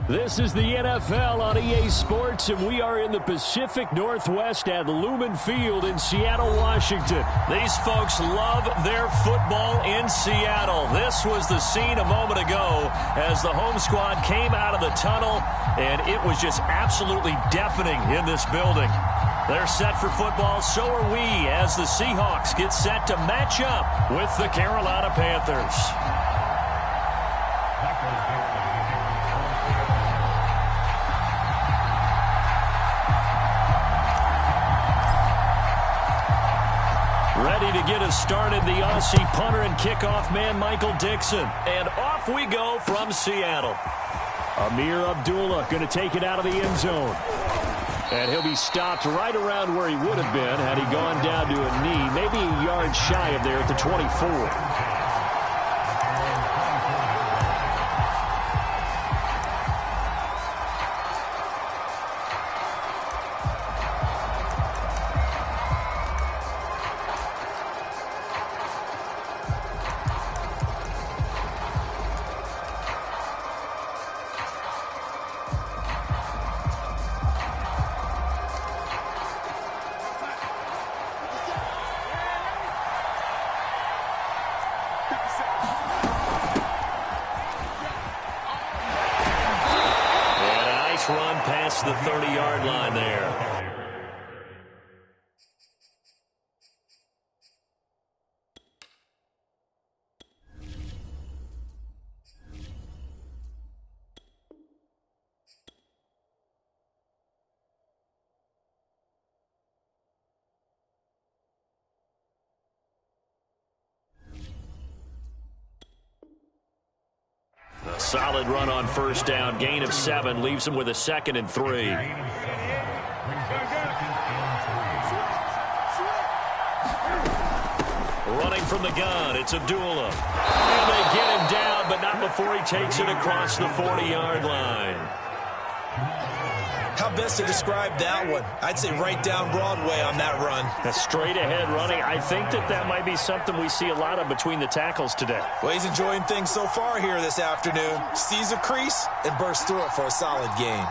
This is the NFL on EA Sports, and we are in the Pacific Northwest at Lumen Field in Seattle, Washington. These folks love their football in Seattle. This was the scene a moment ago as the home squad came out of the tunnel, and it was just absolutely deafening in this building. They're set for football, so are we, as the Seahawks get set to match up with the Carolina Panthers. Ready to get us started, the Aussie punter and kickoff man, Michael Dixon. And off we go from Seattle. Amir Abdullah going to take it out of the end zone. And he'll be stopped right around where he would have been had he gone down to a knee, maybe a yard shy of there at the 24. Run past the 30-yard line there. A solid run on first down, gain of 7, leaves him with a 2nd and 3. Running from the gun, it's Abdullah. And they get him down, but not before he takes it across the 40-yard line. How best to describe that one? I'd say right down Broadway on that run. A straight ahead running. I think that might be something we see a lot of between the tackles today. Well, he's enjoying things so far here this afternoon. Sees a crease and bursts through it for a solid gain.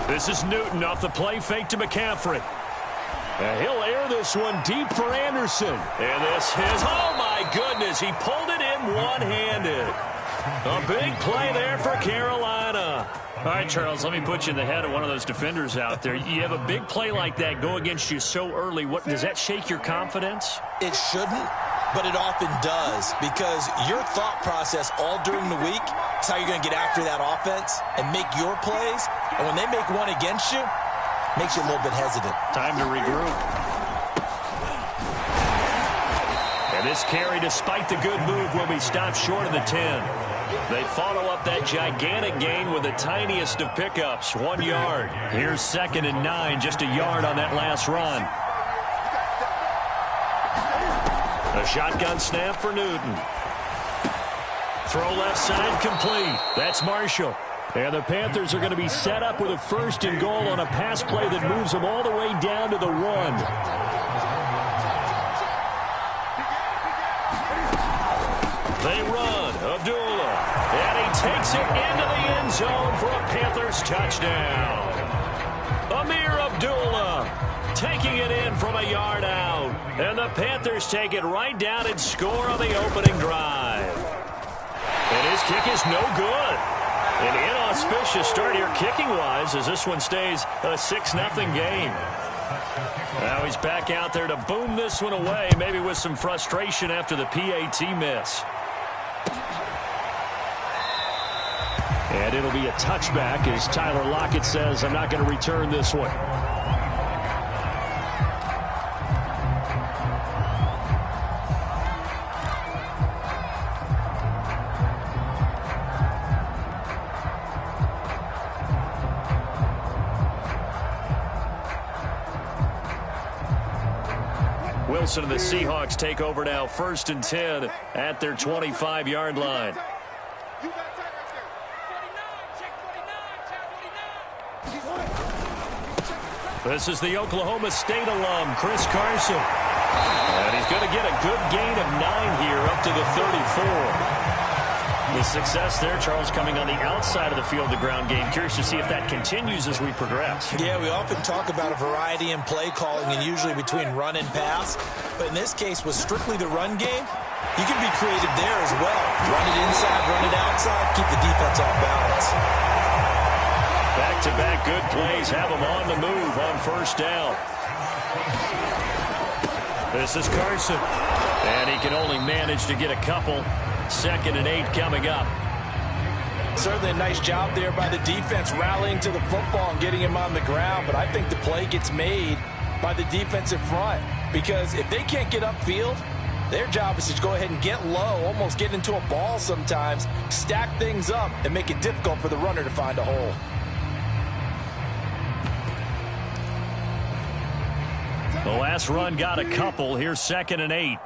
This is Newton off the play fake to McCaffrey. And he'll air this one deep for Anderson. And this is, oh my goodness, he pulled it in one-handed. A big play there for Carolina. All right, Charles, let me put you in the head of one of those defenders out there. You have a big play like that go against you so early. What does that shake your confidence? It shouldn't, but it often does, because your thought process all during the week is how you're going to get after that offense and make your plays. And when they make one against you, makes you a little bit hesitant. Time to regroup. And this carry, despite the good move, will be stopped short of the 10. They follow up that gigantic gain with the tiniest of pickups, 1 yard. Here's 2nd and 9, just a yard on that last run. A shotgun snap for Newton. Throw left side complete. That's Marshall. And the Panthers are going to be set up with a 1st and goal on a pass play that moves them all the way down to the 1. They run. Abdullah. And he takes it into the end zone for a Panthers touchdown. Amir Abdullah taking it in from a yard out. And the Panthers take it right down and score on the opening drive. And his kick is no good. An inauspicious start here kicking-wise as this one stays a 6-0 game. Now he's back out there to boom this one away, maybe with some frustration after the PAT miss. And it'll be a touchback as Tyler Lockett says, I'm not going to return this one. Wilson and the Seahawks take over now, 1st and 10 at their 25-yard line. This is the Oklahoma State alum, Chris Carson. And he's going to get a good gain of 9 here up to the 34. The success there, Charles, coming on the outside of the field, the ground game. Curious to see if that continues as we progress. Yeah, we often talk about a variety in play calling and usually between run and pass. But in this case, with strictly the run game, you can be creative there as well. Run it inside, run it outside, keep the defense off balance. Back-to-back good plays have him on the move on first down. This is Carson. And he can only manage to get a couple. 2nd and 8 coming up. Certainly a nice job there by the defense rallying to the football and getting him on the ground. But I think the play gets made by the defensive front. Because if they can't get upfield, their job is to go ahead and get low, almost get into a ball sometimes, stack things up, and make it difficult for the runner to find a hole. The last run got a couple. Here's 2nd and 8.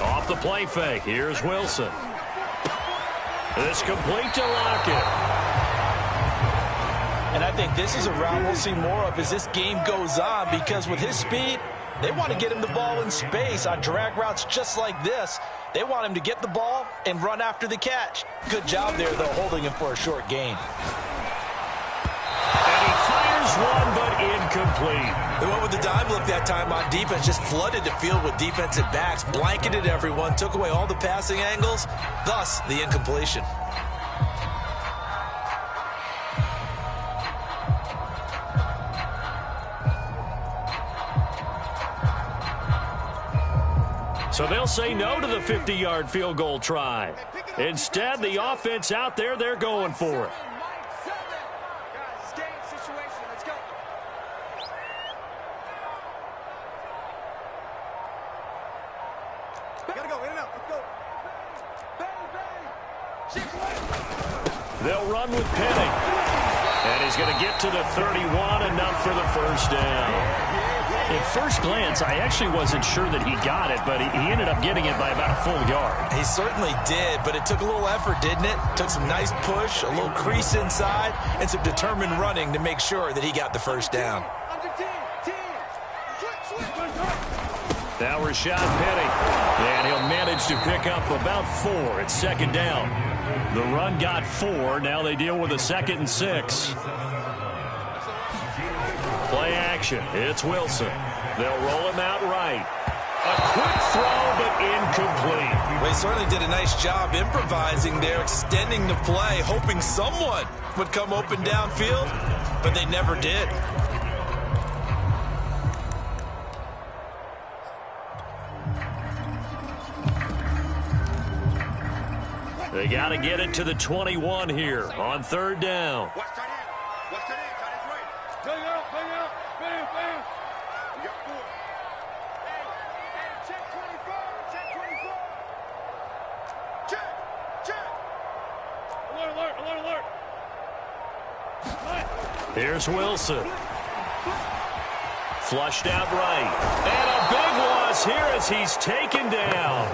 Off the play fake. Here's Wilson. This complete to Lockett. And I think this is a route we'll see more of as this game goes on, because with his speed, they want to get him the ball in space on drag routes just like this. They want him to get the ball and run after the catch. Good job there, though, holding him for a short gain. And he fires one, but incomplete. They went with the dime look that time on defense, just flooded the field with defensive backs, blanketed everyone, took away all the passing angles, thus the incompletion. So they'll say no to the 50-yard field goal try. Instead, the offense out there, they're going for it. They'll run with Penning. And he's going to get to the 31, enough for the first down. At first glance, I actually wasn't sure that he got it, but he ended up getting it by about a full yard. He certainly did, but it took a little effort, didn't it? Took some nice push, a little crease inside, and some determined running to make sure that he got the first down. Now Rashad Penning, and he'll manage to pick up about 4 at 2nd down. The run got 4. Now they deal with a 2nd and 6. Play action. It's Wilson. They'll roll him out right. A quick throw, but incomplete. Well, he certainly did a nice job improvising there, extending the play, hoping someone would come open downfield, but they never did. They got to get it to the 21 here on 3rd down. Here's Wilson. Flushed out right. And a big loss here as he's taken down.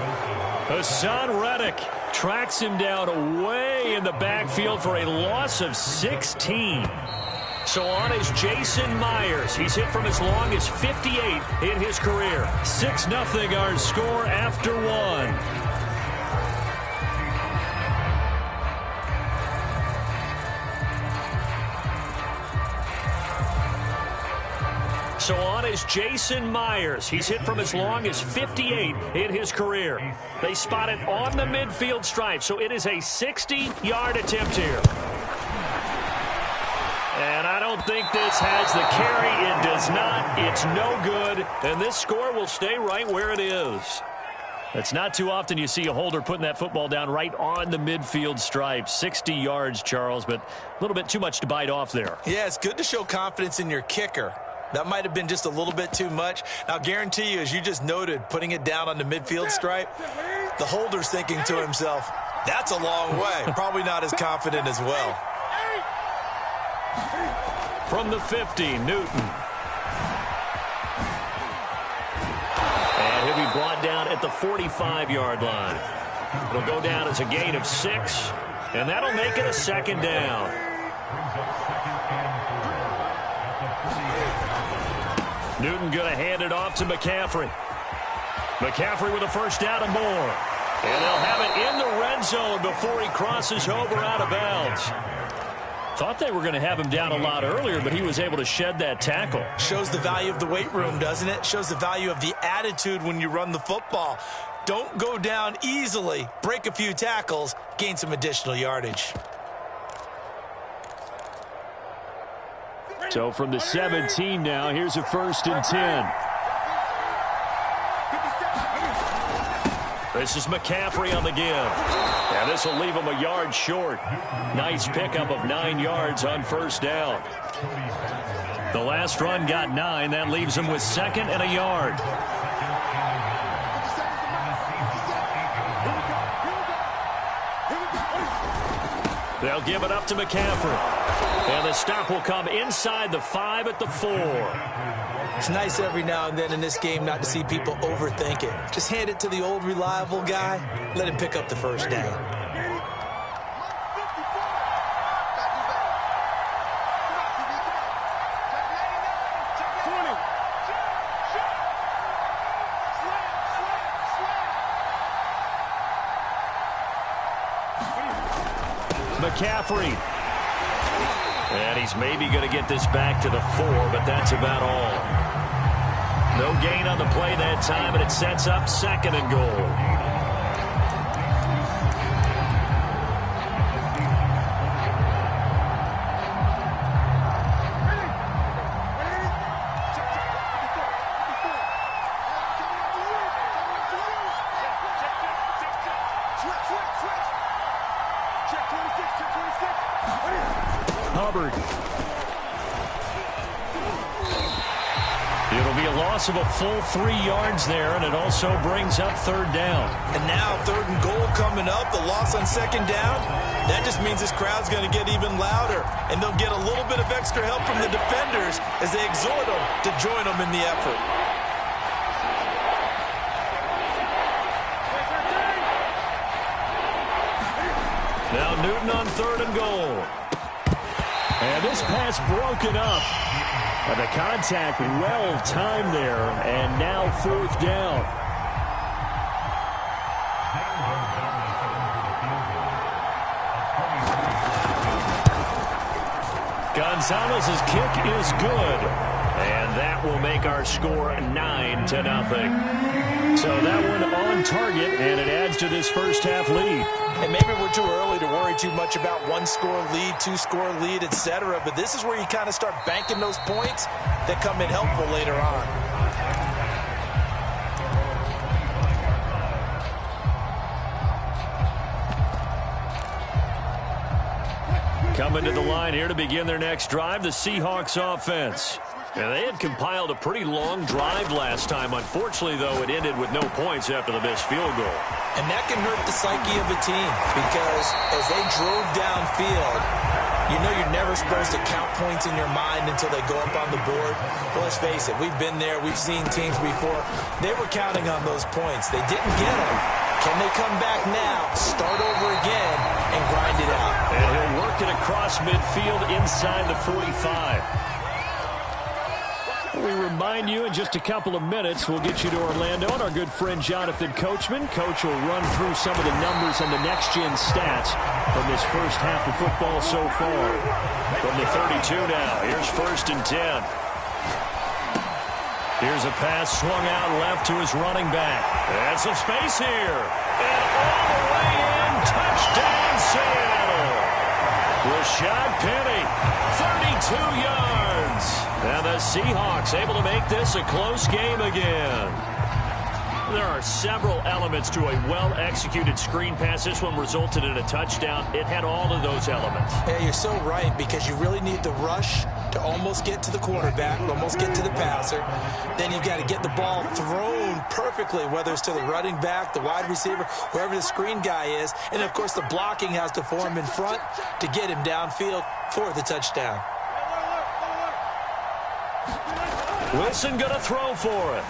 Hassan Reddick tracks him down way in the backfield for a loss of 16. So on is Jason Myers. He's hit from as long as 58 in his career. 6-0 our score after 1. So on is Jason Myers. He's hit from as long as 58 in his career. They spot it on the midfield stripe, so it is a 60-yard attempt here. And I don't think this has the carry. It does not. It's no good. And this score will stay right where it is. It's not too often you see a holder putting that football down right on the midfield stripe. 60 yards, Charles, but a little bit too much to bite off there. Yeah, it's good to show confidence in your kicker. That might have been just a little bit too much. I'll guarantee you, as you just noted, putting it down on the midfield stripe, the holder's thinking to himself, that's a long way. Probably not as confident as well. From the 50, Newton. And he'll be brought down at the 45-yard line. It'll go down as a gain of 6, and that'll make it a 2nd down. Newton going to hand it off to McCaffrey. McCaffrey with a first down and more. And they'll have it in the red zone before he crosses over out of bounds. Thought they were going to have him down a lot earlier, but he was able to shed that tackle. Shows the value of the weight room, doesn't it? Shows the value of the attitude when you run the football. Don't go down easily. Break a few tackles. Gain some additional yardage. So from the 17 now, here's a 1st and 10. This is McCaffrey on the give. And this will leave him a yard short. Nice pickup of 9 yards on 1st down. The last run got 9. That leaves him with 2nd and a yard. They'll give it up to McCaffrey. And the stop will come inside the 5 at the 4. It's nice every now and then in this game not to see people overthink it. Just hand it to the old reliable guy. Let him pick up the 1st down. McCaffrey. And he's maybe going to get this back to the 4, but that's about all. No gain on the play that time, and it sets up 2nd and goal. Hubbard. It'll be a loss of a full 3 yards there, and it also brings up 3rd down. And now 3rd and goal coming up, the loss on 2nd down. That just means this crowd's going to get even louder, and they'll get a little bit of extra help from the defenders as they exhort them to join them in the effort. Now Newton on 3rd and goal. And this pass broken up. And the contact well timed there. And now 4th down. Gonzalez's kick is good. And that will make our score 9-0. So that one on target, and it adds to this first half lead. And maybe we're too early to worry too much about 1-score lead, 2-score lead, etc. But this is where you kind of start banking those points that come in helpful later on. Coming to the line here to begin their next drive, the Seahawks offense. And they had compiled a pretty long drive last time. Unfortunately, though, it ended with no points after the missed field goal. And that can hurt the psyche of a team because as they drove downfield, you know you're never supposed to count points in your mind until they go up on the board. Well, let's face it, we've been there. We've seen teams before. They were counting on those points. They didn't get them. Can they come back now, start over again, and grind it out? And he'll work it across midfield inside the 45. We remind you in just a couple of minutes, we'll get you to Orlando and our good friend Jonathan Coachman. Coach will run through some of the numbers and the next-gen stats from this first half of football so far. From the 32 now, here's 1st and 10. Here's a pass swung out left to his running back. And some space here. And all the way in, touchdown Seattle. Rashad Penny, 32 yards. And the Seahawks able to make this a close game again. There are several elements to a well-executed screen pass. This one resulted in a touchdown. It had all of those elements. Yeah, you're so right, because you really need to rush to almost get to the quarterback, almost get to the passer. Then you've got to get the ball thrown perfectly, whether it's to the running back, the wide receiver, wherever the screen guy is. And, of course, the blocking has to form in front to get him downfield for the touchdown. Wilson going to throw for it.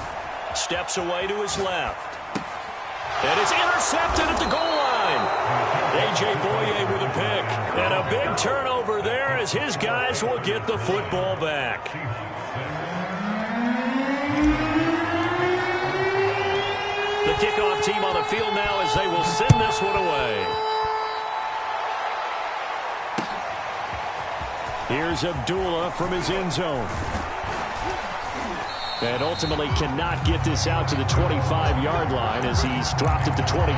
Steps away to his left. And it's intercepted at the goal line. A.J. Boye with a pick. And a big turnover there as his guys will get the football back. The kickoff team on the field now as they will send this one away. Here's Abdullah from his end zone. And ultimately cannot get this out to the 25-yard line as he's dropped at the 23.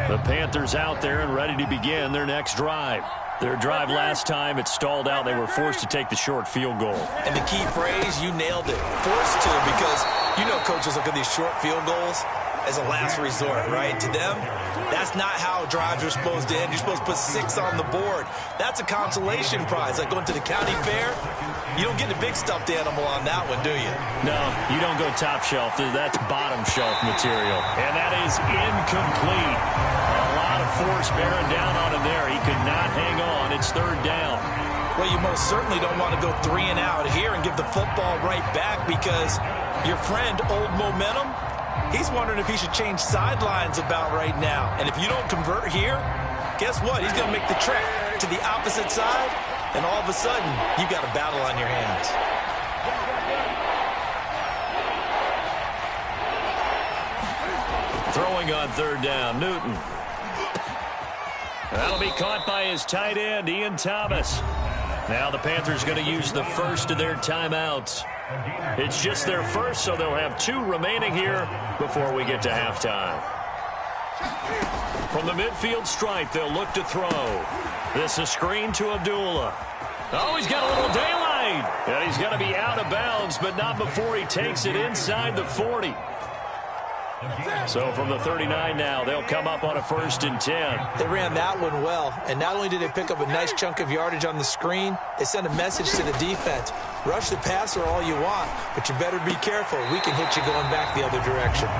The Panthers out there and ready to begin their next drive. Their drive last time, it stalled out. They were forced to take the short field goal. And the key phrase, you nailed it. Forced to, because you know coaches look at these short field goals as a last resort, right? To them, that's not how drives are supposed to end. You're supposed to put 6 on the board. That's a consolation prize. Like going to the county fair, you don't get a big stuffed animal on that one, do you? No, you don't go top shelf. That's bottom shelf material. And that is incomplete. A lot of force bearing down on him there. He could not hang on. It's third down. Well, you most certainly don't want to go 3 and out here and give the football right back, because your friend, Old Momentum, he's wondering if he should change sidelines about right now. And if you don't convert here, guess what? He's going to make the trek to the opposite side, and all of a sudden, you got a battle on your hands. Throwing on third down, Newton. That'll be caught by his tight end, Ian Thomas. Now the Panthers going to use the first of their timeouts. It's just their first, so they'll have 2 remaining here before we get to halftime. From the midfield stripe, they'll look to throw. This is screen to Abdullah. Oh, he's got a little daylight. And he's going to be out of bounds, but not before he takes it inside the 40. So from the 39 now, they'll come up on a 1st and 10. They ran that one well, and not only did they pick up a nice chunk of yardage on the screen, they sent a message to the defense. Rush the passer all you want, but you better be careful. We can hit you going back the other direction.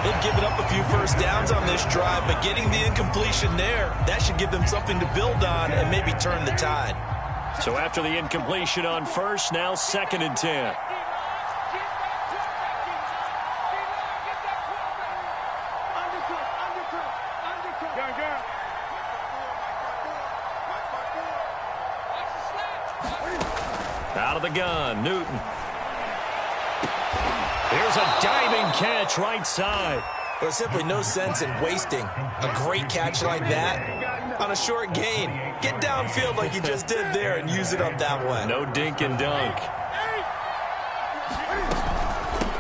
They've given up a few first downs on this drive, but getting the incompletion there, that should give them something to build on and maybe turn the tide. So after the incompletion on first, now 2nd and 10. Out of the gun, Newton. Here's a diving catch right side. There's simply no sense in wasting a great catch like that on a short gain. Get downfield like you just did there and use it up that way. No dink and dunk.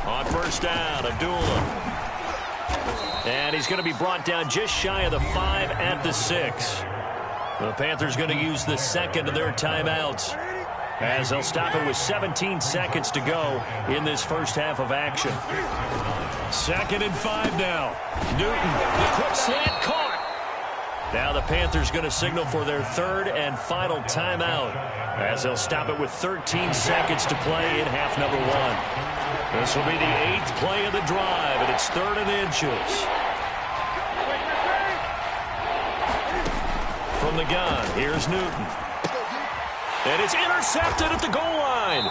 On first down, Abdullah. And he's going to be brought down just shy of the 5 at the 6. The Panthers going to use the second of their timeouts, as they'll stop it with 17 seconds to go in this first half of action. 2nd and 5 now. Newton, the quick slant caught. Now the Panthers going to signal for their 3rd and final timeout, as they'll stop it with 13 seconds to play in half number 1. This will be the 8th play of the drive, and it's 3rd and inches. From the gun, here's Newton. And it's intercepted at the goal line.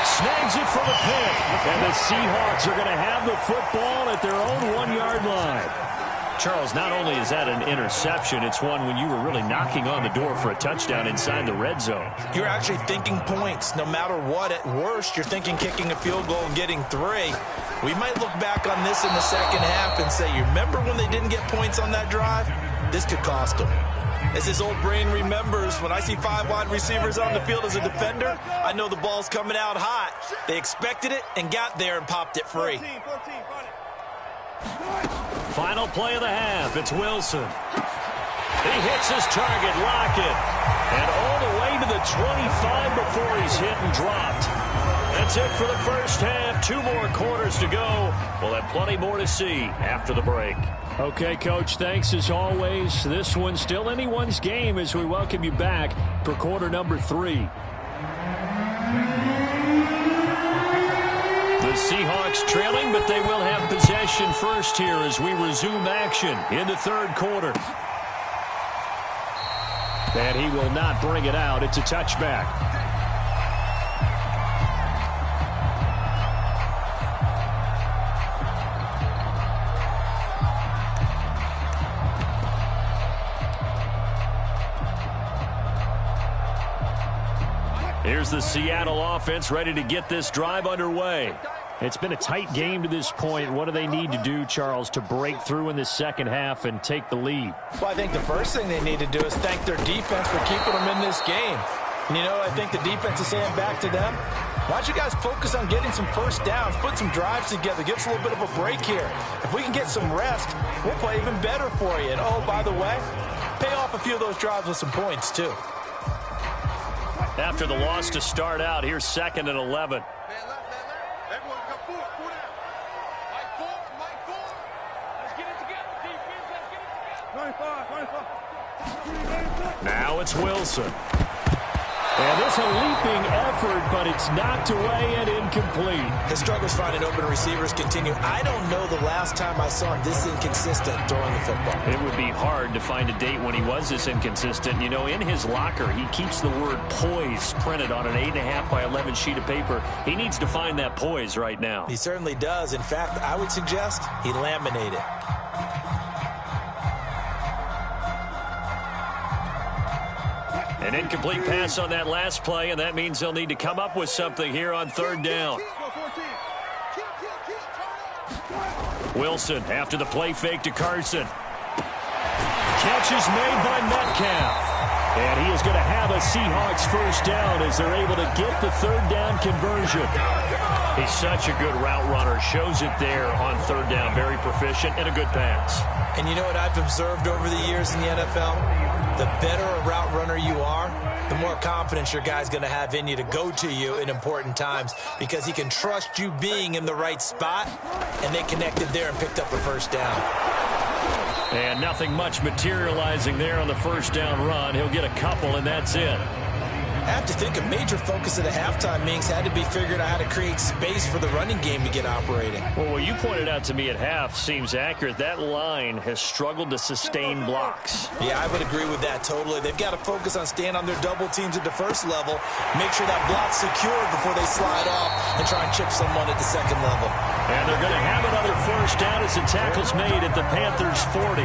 Snags it for the pick. And the Seahawks are going to have the football at their own 1-yard line. Charles, not only is that an interception, it's one when you were really knocking on the door for a touchdown inside the red zone. You're actually thinking points. No matter what, at worst, you're thinking kicking a field goal and getting 3. We might look back on this in the second half and say, you remember when they didn't get points on that drive? This could cost them. As his old brain remembers, when I see 5 wide receivers on the field as a defender, I know the ball's coming out hot. They expected it and got there and popped it free. Final play of the half. It's Wilson. He hits his target, Lockett. And all the way to the 25 before he's hit and dropped. That's it for the first half. 2 more quarters to go. We'll have plenty more to see after the break. Okay, Coach, thanks as always. This one's still anyone's game as we welcome you back for quarter number 3. The Seahawks trailing, but they will have possession first here as we resume action in the 3rd quarter. And he will not bring it out. It's a touchback. the Seattle offense ready to get this drive underway. It's been a tight game to this point. What do they need to do, Charles, to break through in the second half and take the lead? Well, I think the first thing they need to do is thank their defense for keeping them in this game. And, you know, I think the defense is saying back to them, why don't you guys focus on getting some first downs, put some drives together, give us a little bit of a break here. If we can get some rest, we'll play even better for you. And, oh, by the way, pay off a few of those drives with some points, too. After the loss to start out, here's 2nd and 11. Now it's Wilson. And it's a leaping effort, but it's knocked away and incomplete. His struggles finding open receivers continue. I don't know the last time I saw him this inconsistent throwing the football. It would be hard to find a date when he was this inconsistent. You know, in his locker, he keeps the word poise printed on an 8.5 by 11 sheet of paper. He needs to find that poise right now. He certainly does. In fact, I would suggest he laminate it. An incomplete pass on that last play, and that means they'll need to come up with something here on 3rd down. Wilson after the play fake to Carson. Catch is made by Metcalf. And he is going to have a Seahawks first down as they're able to get the 3rd down conversion. He's such a good route runner. Shows it there on 3rd down. Very proficient and a good pass. And you know what I've observed over the years in the NFL? The better a route runner you are, the more confidence your guy's going to have in you to go to you in important times because he can trust you being in the right spot, and they connected there and picked up a first down. And nothing much materializing there on the first down run. He'll get a couple, and that's it. I have to think a major focus of the halftime meetings had to be figuring out how to create space for the running game to get operating. Well, what you pointed out to me at half seems accurate. That line has struggled to sustain blocks. Yeah, I would agree with that totally. They've got to focus on staying on their double teams at the first level, make sure that block's secured before they slide off and try and chip someone at the second level. And they're going to have another first down as the tackle's made at the Panthers' 40.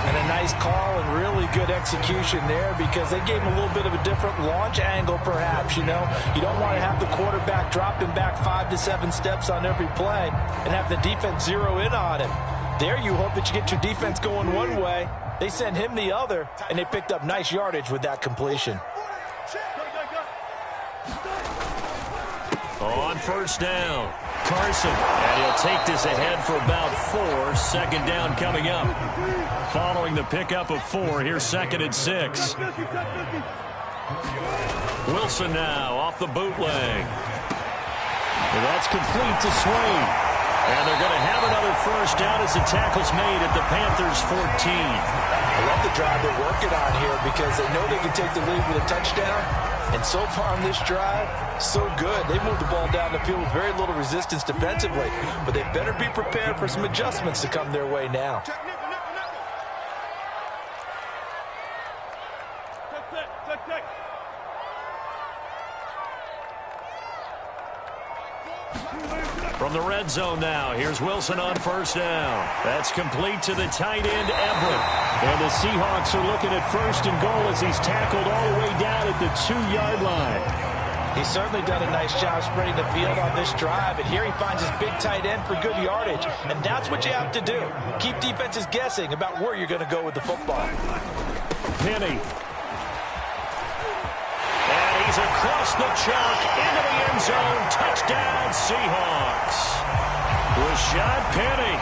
And a nice call and really good execution there because they gave him a little bit of a different launch angle perhaps, you know. You don't want to have the quarterback dropping back 5 to 7 steps on every play and have the defense zero in on him. There you hope that you get your defense going one way. They send him the other, and they picked up nice yardage with that completion. On first down, Carson, and he'll take this ahead for about 4. 2nd down coming up. Following the pickup of 4, here's 2nd and 6. Wilson now off the bootleg. And that's complete to Swain. And they're going to have another first down as the tackle's made at the Panthers' 14. I love the drive they're working on here because they know they can take the lead with a touchdown. And so far on this drive, so good. They moved the ball down the field with very little resistance defensively. But they better be prepared for some adjustments to come their way now. From the red zone now, here's Wilson on first down. That's complete to the tight end, Everett. And the Seahawks are looking at 1st and goal as he's tackled all the way down at the 2-yard line. He's certainly done a nice job spreading the field on this drive, and here he finds his big tight end for good yardage. And that's what you have to do. Keep defenses guessing about where you're going to go with the football. Penny. He's across the chalk into the end zone. Touchdown, Seahawks. Rashad Penny,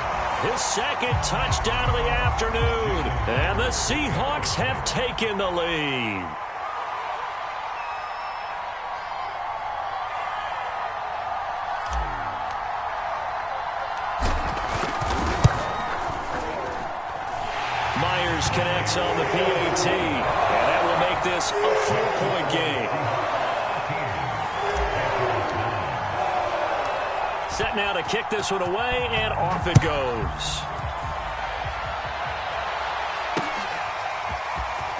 his 2nd touchdown of the afternoon. And the Seahawks have taken the lead. Myers connects on the PAT. And that will make this a 4-point game. Set now to kick this one away, and off it goes.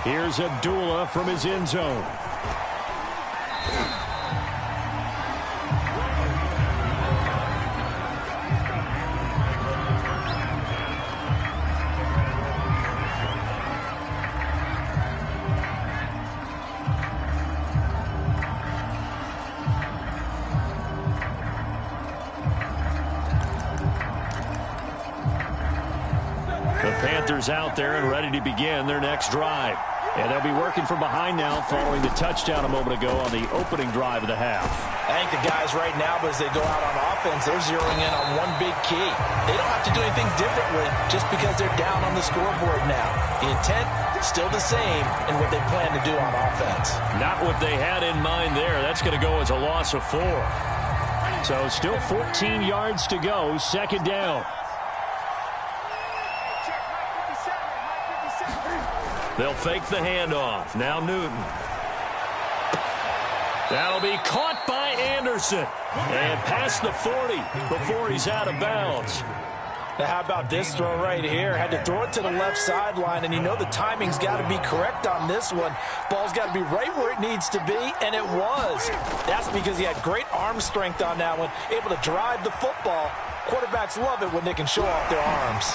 Here's Abdullah from his end zone. Panthers out there and ready to begin their next drive. And they'll be working from behind now following the touchdown a moment ago on the opening drive of the half. I think the guys right now, as they go out on offense, they're zeroing in on one big key. They don't have to do anything differently just because they're down on the scoreboard now. The intent, still the same in what they plan to do on offense. Not what they had in mind there. That's going to go as a loss of 4. So still 14 yards to go, second down. They'll fake the handoff. Now Newton. That'll be caught by Anderson. And past the 40 before he's out of bounds. Now how about this throw right here? Had to throw it to the left sideline, and you know the timing's got to be correct on this one. Ball's got to be right where it needs to be, and it was. That's because he had great arm strength on that one, able to drive the football. Quarterbacks love it when they can show off their arms.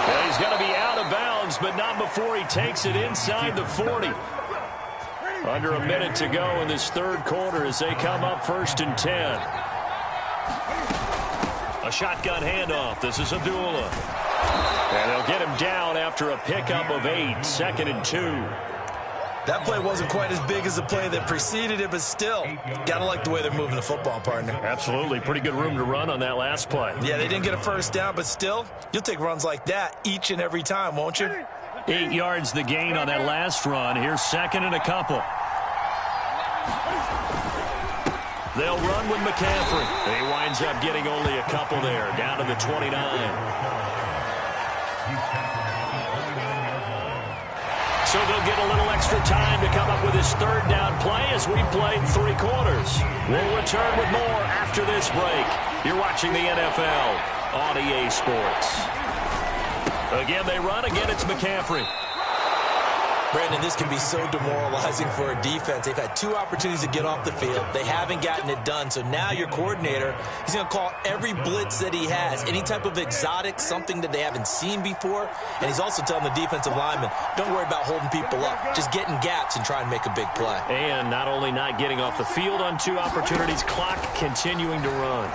Well, he's going to be out of bounds, but not before he takes it inside the 40. Under a minute to go in this third quarter as they come up 1st and 10. A shotgun handoff. This is Abdullah. And they'll get him down after a pickup of 8. 2nd and 2. That play wasn't quite as big as the play that preceded it, but still, got to like the way they're moving the football, partner. Absolutely. Pretty good room to run on that last play. Yeah, they didn't get a first down, but still, you'll take runs like that each and every time, won't you? 8 yards the gain on that last run. Here's 2nd and a couple. They'll run with McCaffrey. He winds up getting only a couple there, down to the 29. So they'll get a little extra time to come up with his third down play as we played 3 quarters. We'll return with more after this break. You're watching the NFL on EA Sports. Again, they run. Again, it's McCaffrey. Brandon, this can be so demoralizing for a defense. They've had 2 opportunities to get off the field. They haven't gotten it done. So now your coordinator, he's going to call every blitz that he has, any type of exotic, something that they haven't seen before. And he's also telling the defensive lineman, don't worry about holding people up. Just get in gaps and try and make a big play. And not only not getting off the field on 2 opportunities, clock continuing to run.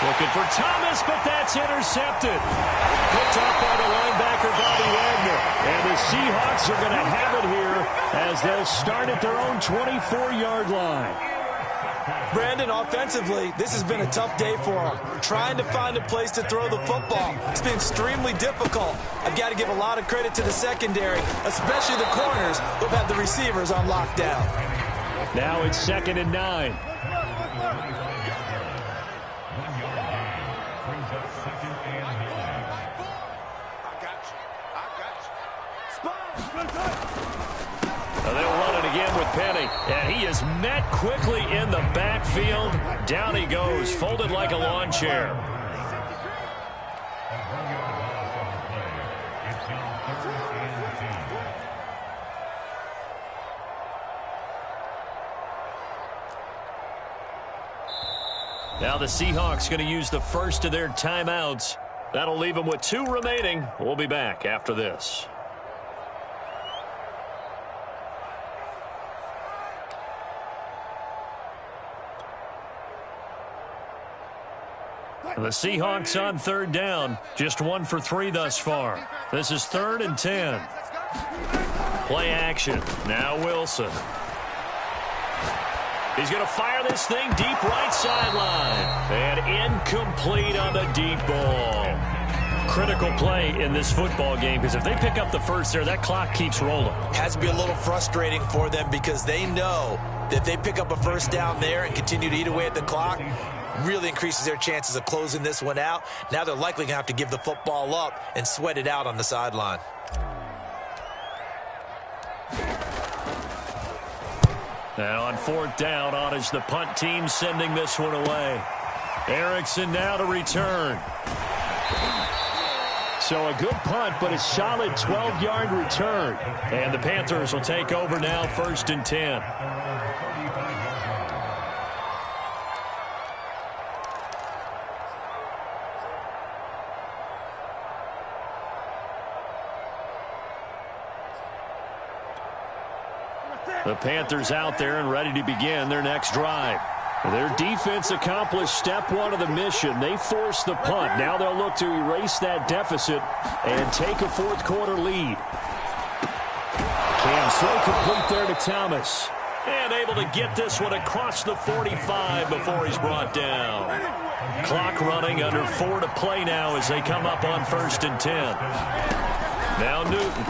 Looking for Thomas, but that's intercepted. Picked off by the linebacker, Bobby Wagner. And the Seahawks are going to have it here as they'll start at their own 24-yard line. Brandon, offensively, this has been a tough day for them. Trying to find a place to throw the football. It's been extremely difficult. I've got to give a lot of credit to the secondary, especially the corners who've had the receivers on lockdown. Now it's 2nd and 9. They'll run it again with Penny. And he is met quickly in the backfield. Down he goes, folded like a lawn chair. Now the Seahawks going to use the first of their timeouts. That'll leave them with 2 remaining. We'll be back after this. The Seahawks on 3rd down. Just 1 for 3 thus far. This is 3rd and 10. Play action. Now Wilson. He's going to fire this thing deep right sideline. And incomplete on the deep ball. Critical play in this football game because if they pick up the first there, that clock keeps rolling. Has to be a little frustrating for them because they know that if they pick up a first down there and continue to eat away at the clock, really increases their chances of closing this one out. Now they're likely going to have to give the football up and sweat it out on the sideline. Now on 4th down, on is the punt team sending this one away. Erickson now to return. So a good punt, but a solid 12-yard return. And the Panthers will take over now, 1st and 10. The Panthers out there and ready to begin their next drive. Their defense accomplished step one of the mission. They forced the punt. Now they'll look to erase that deficit and take a fourth quarter lead. Cam throw complete there to Thomas. And able to get this one across the 45 before he's brought down. Clock running, under 4 to play now as they come up on 1st and 10. Now Newton.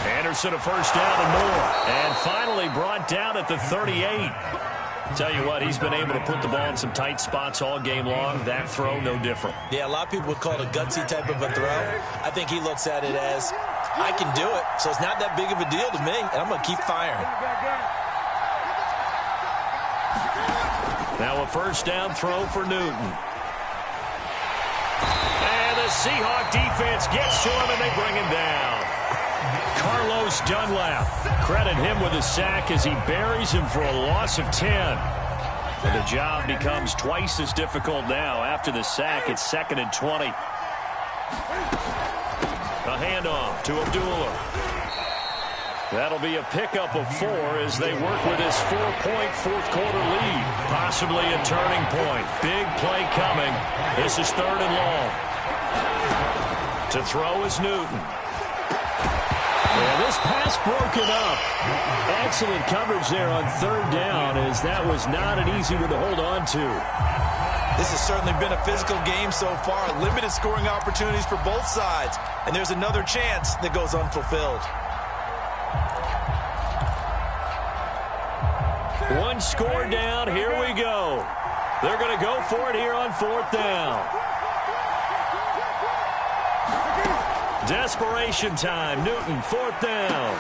Anderson a first down and more. And finally brought down at the 38. Tell you what, he's been able to put the ball in some tight spots all game long. That throw, no different. Yeah, a lot of people would call it a gutsy type of a throw. I think he looks at it as, I can do it, so it's not that big of a deal to me, and I'm going to keep firing. Now a first down throw for Newton. And the Seahawk defense gets to him, and they bring him down. Carlos Dunlap, credit him with a sack as he buries him for a loss of 10. And the job becomes twice as difficult now. After the sack, it's 2nd and 20. A handoff to Abdullah. That'll be a pickup of 4 as they work with this 4-point fourth quarter lead. Possibly a turning point. Big play coming. This is 3rd and long. To throw is Newton. Yeah, this pass broken up. Excellent coverage there on 3rd down, as that was not an easy one to hold on to. This has certainly been a physical game so far. Limited scoring opportunities for both sides. And there's another chance that goes unfulfilled. One score down. Here we go. They're going to go for it here on 4th down. Desperation time. Newton, 4th down.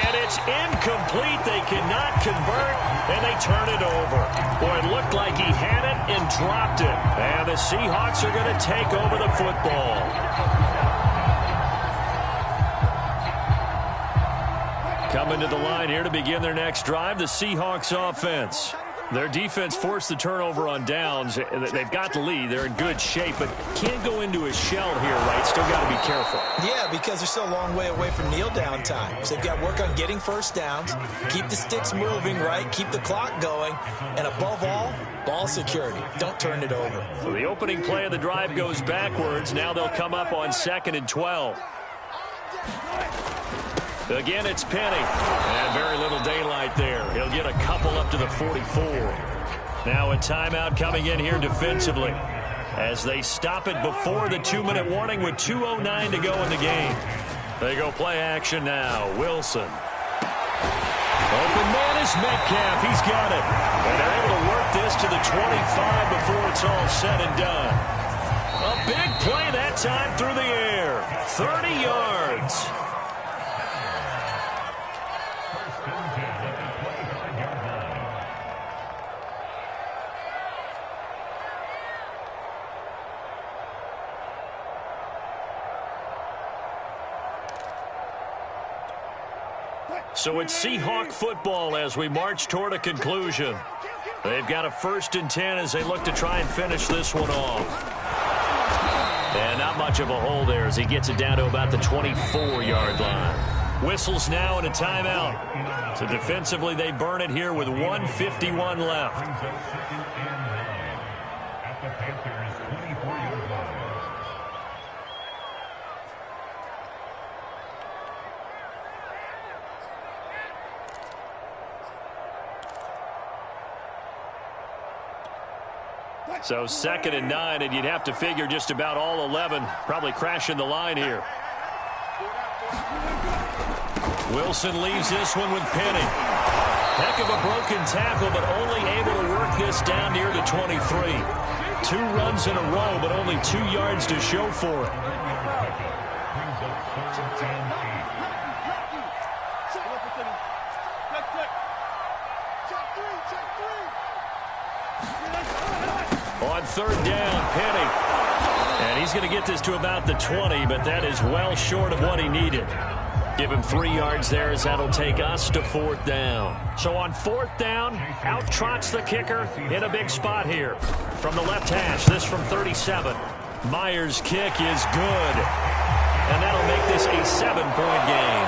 And it's incomplete. They cannot convert, and they turn it over. Boy, it looked like he had it and dropped it. And the Seahawks are going to take over the football. Coming to the line here to begin their next drive, the Seahawks offense. Their defense forced the turnover on downs. They've got the lead. They're in good shape, but can't go into a shell here, right? Still got to be careful. Yeah, because they're still a long way away from kneel down time. So they've got to work on getting first downs, keep the sticks moving, right? Keep the clock going. And above all, ball security. Don't turn it over. So the opening play of the drive goes backwards. Now they'll come up on 2nd and 12. Again, it's Penny. And very little daylight there. He'll get a couple up to the 44. Now a timeout coming in here defensively as they stop it before the 2-minute warning with 2:09 to go in the game. They go play action now. Wilson. Open man is Metcalf. He's got it. And they're able to work this to the 25 before it's all said and done. A big play that time through the air. 30 yards. So it's Seahawk football as we march toward a conclusion. They've got a 1st and 10 as they look to try and finish this one off. And not much of a hole there as he gets it down to about the 24-yard line. Whistles now and a timeout. So defensively they burn it here with 1:51 left. So 2nd and 9, and you'd have to figure just about all 11 probably crashing the line here. Wilson leaves this one with Penny. Heck of a broken tackle, but only able to work this down near the 23. 2 runs in a row, but only 2 yards to show for it. On 3rd down, Penny. And he's going to get this to about the 20, but that is well short of what he needed. Give him 3 yards there as that'll take us to 4th down. So on 4th down, out trots the kicker in a big spot here. From the left hash, this from 37. Myers' kick is good. And that'll make this a 7-point game.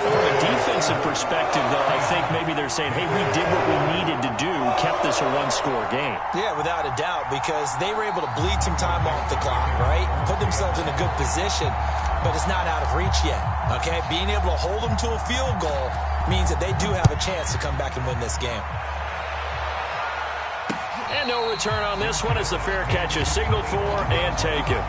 From a defensive perspective, though, I think maybe they're saying, hey, we did what we needed to do, kept this a one-score game. Yeah, without a doubt, because they were able to bleed some time off the clock, right? Put themselves in a good position, but it's not out of reach yet, okay? Being able to hold them to a field goal means that they do have a chance to come back and win this game. And no return on this one as the fair catch is signaled for and taken.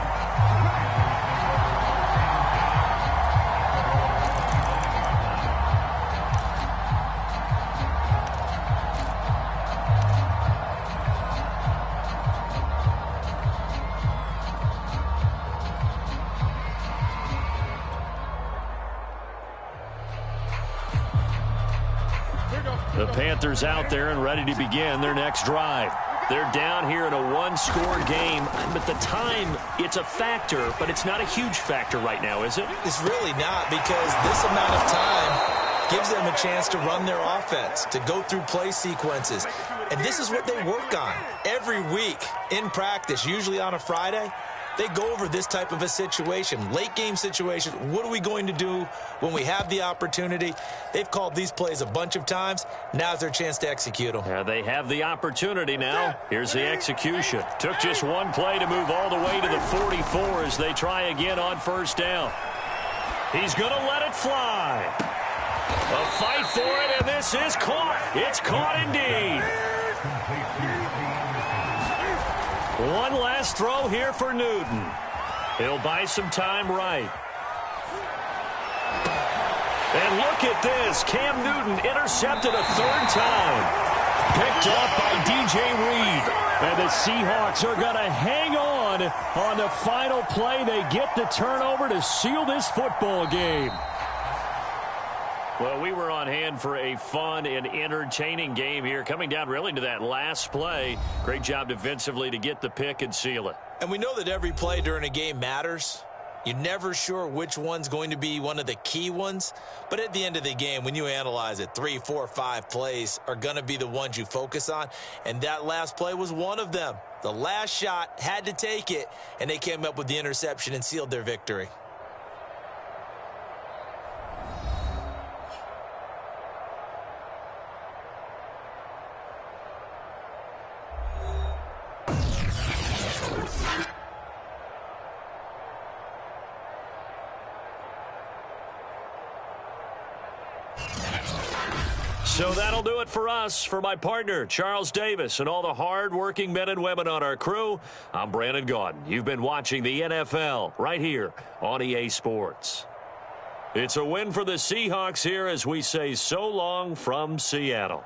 The Panthers out there and ready to begin their next drive. They're down here in a one-score game. But the time, it's a factor, but it's not a huge factor right now, is it? It's really not, because this amount of time gives them a chance to run their offense, to go through play sequences. And this is what they work on every week in practice, usually on a Friday. They go over this type of a situation, late game situation. What are we going to do when we have the opportunity? They've called these plays a bunch of times. Now's their chance to execute them. Yeah, they have the opportunity now. Here's the execution. Took just one play to move all the way to the 44 as they try again on first down. He's going to let it fly. A fight for it, and this is caught. It's caught indeed. One last throw here for Newton. He'll buy some time right. And look at this. Cam Newton intercepted a third time. Picked off by DGREEZY. And the Seahawks are going to hang on the final play. They get the turnover to seal this football game. Well, we were on hand for a fun and entertaining game here, coming down really to that last play. Great job defensively to get the pick and seal it. And we know that every play during a game matters. You're never sure which one's going to be one of the key ones. But at the end of the game, when you analyze it, 3, 4, 5 plays are going to be the ones you focus on. And that last play was one of them. The last shot had to take it, and they came up with the interception and sealed their victory. So that'll do it for us. For my partner, Charles Davis, and all the hard-working men and women on our crew, I'm Brandon Gaudin. You've been watching the NFL right here on EA Sports. It's a win for the Seahawks here as we say so long from Seattle.